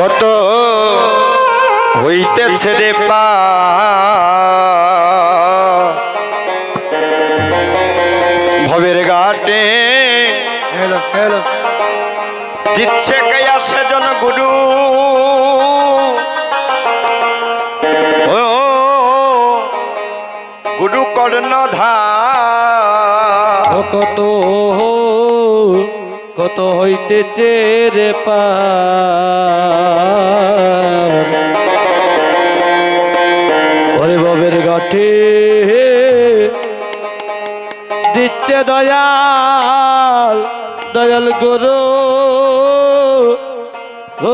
কত হইতেছে রে পা ভবের ঘাটে দিচ্ছে কয়া সেজন গুরু গুরু কর্ণধার কত কত হইতেছে রে পার ওরে ভবের ঘাটে দিচ্ছে দয়াল দয়াল গুরু ও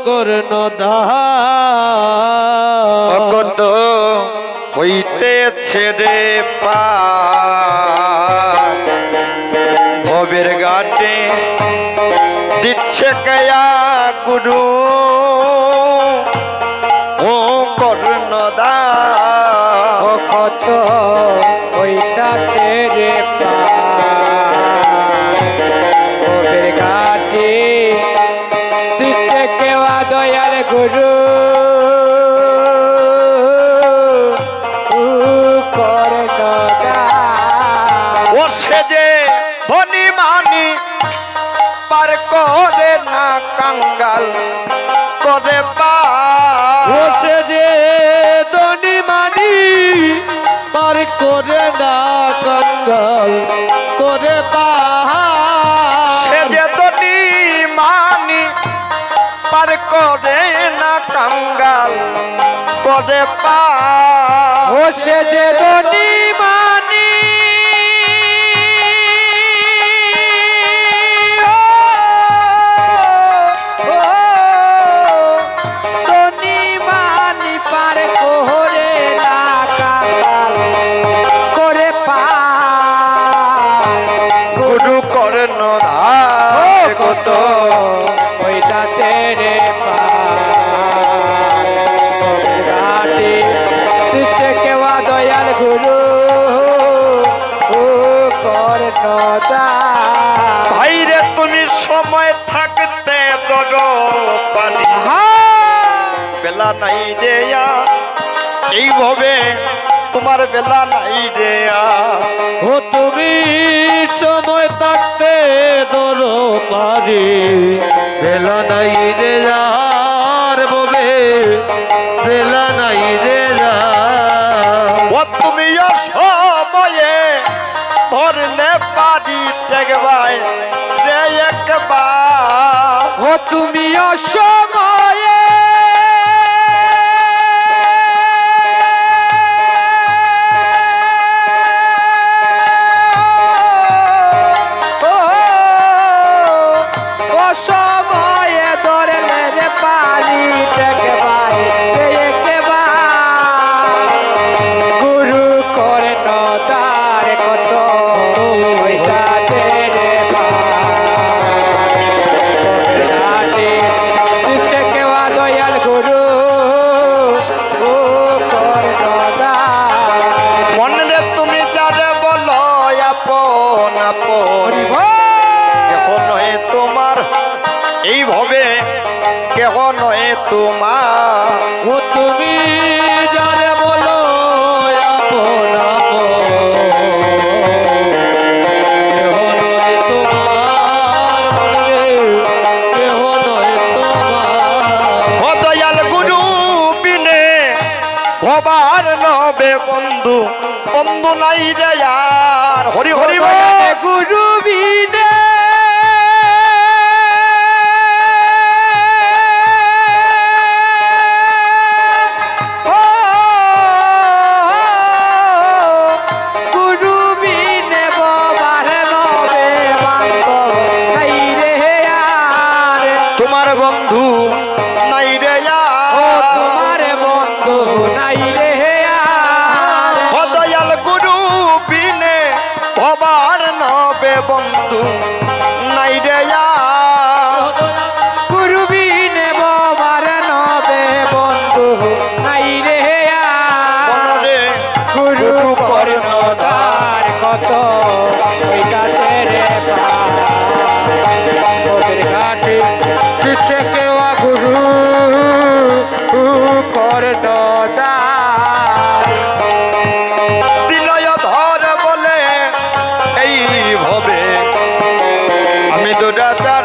কর্ণধার কত হইতেছে রে পার ভবের ঘাটে দিচ্ছে কয়া গুরু ও কর্ণদার কত হইতাছে রে পার ঘাটে দিচ্ছে কেওয়া দয়াল গুরু ও সে যে ধনী মানি পার করে না কাঙ্গাল করে ও সে যে ধনী মানি পার করে না কাঙ্গাল করে সে যে ধনী মানি পার করে না কাঙ্গাল করে ও সে যে ধনী মানি ধনী মানি পার করে না কাঙ্গাল করে গুরু কর্ণধার কত হইতাছে রে পাটি তুচ্ছে কেওয়া দয়াল গুরু ও কর্ণধার ভাইরে তুমি সময় থাকতে দর পানি বেলা নাই দেয়া এইভাবে তোমার বেলা নাই দেয়া ও তুমি সময় থাকতে ধরো পারি বেলা নাই রে যার ববে বেলা নাই রে ও তুমি সময়ে ধরলে পারি টেকবাই রে একবার ও তুমি অসময়ে সময়ে ধরলে রে পারি দেখবাই গুরু করে নদার কত হইতাছে রে পাটি তুচ্ছে কেওয়া দয়াল গুরু ও করে নদার মনে তুমি যারে বলো আপন আপন কেহ নয় তোমার এইভাবে কেহ নয় তোমার ও তুমি যারে বলো আপন কেহ নয় তোমার কেহ নয় তোমার ও দয়াল গুরু বিনে ভবার নবে বন্ধু বন্ধু নাই রে আর হরি হরি বল। গুরু বিনে তোমার বন্ধু নাই রে আর তোমার বন্ধু নাই রে ও দয়াল গুরু বিনে ভবার নবে বন্ধু নাই রে আর গুরু বিনে বাবার নবে বন্ধু নাই রে মনরে গুরু কর্ণধার কত হইতাছে রে পার ঘাটে দিচ্ছে কেওয়া গুরু দুরাচার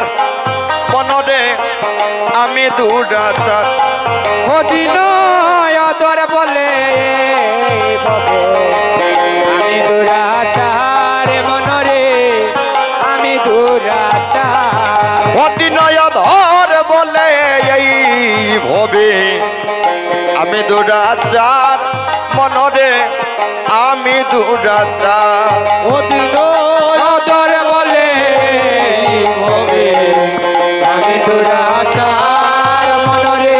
মনরে আমি দুরাচার অদিন অদর বলে ভবে আমি দুরাচার মনরে আমি দুরাচার অতিনয় ধর বলে এই ভবে আমি দুরাচার মনরে আমি দুরাচার অদিন অদর বলে ভবে আমি দুরাচার মনরে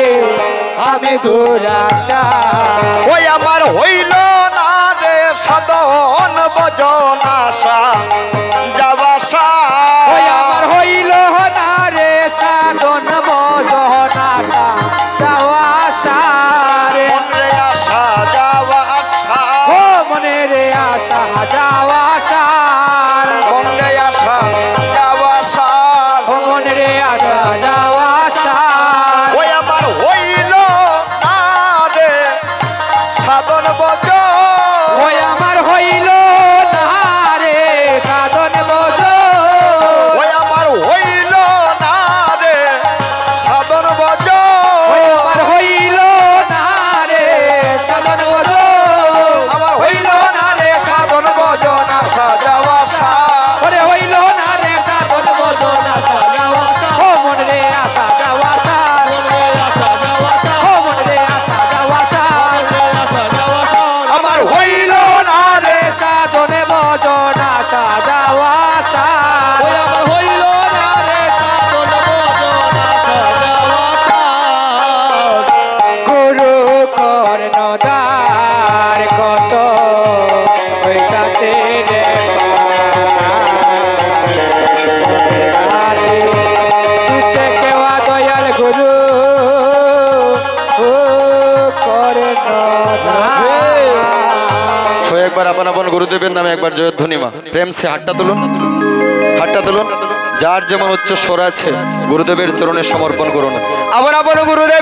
আমি দুরাচার ওই আমার হইল না রে সাধন ভজন আশা যাবাসা ওই আমার হইল না রে সাধন ভজন আশা যাওয়া আশারে মনে আশা যাবাসা ও মনে রে আশা যাওয়া আশার মনে আশা যাবাসা ও মনে রে আশা যাওয়া আশার ওই আমার হইল না রে সাধন ভজন ওই আমার হইল না রে সাধন ভজন ওই আমার হইল না রে সাধন ভজন ওই আমার হইল না রে সাধন ভজন আমার হইল না রে সাধন ভজন আশা যাবাসা ওরে হইল না রে সাধন ভজন আশা যাওয়া আশা ও মনে রে আশা যাওয়া আশা ও মনে রে আশা যাওয়া আশা আমার হইল না রে সাধনে ভজন আশা যাওয়া আশা গুরু কর্ণদার কত হইতাছে রে তুচে কেওয়া দয়াল গুরু ও কর্ণদার সো একবার আপন আপন গুরুদেবের নামে একবার জয়ধ্বনি মা প্রেম সে হাতটা তুলুন হাতটা তুলুন যার যেমন উচ্চ স্বর আছে গুরুদেবের চরণে সমর্পণ করুন আবার আপন গুরুদেব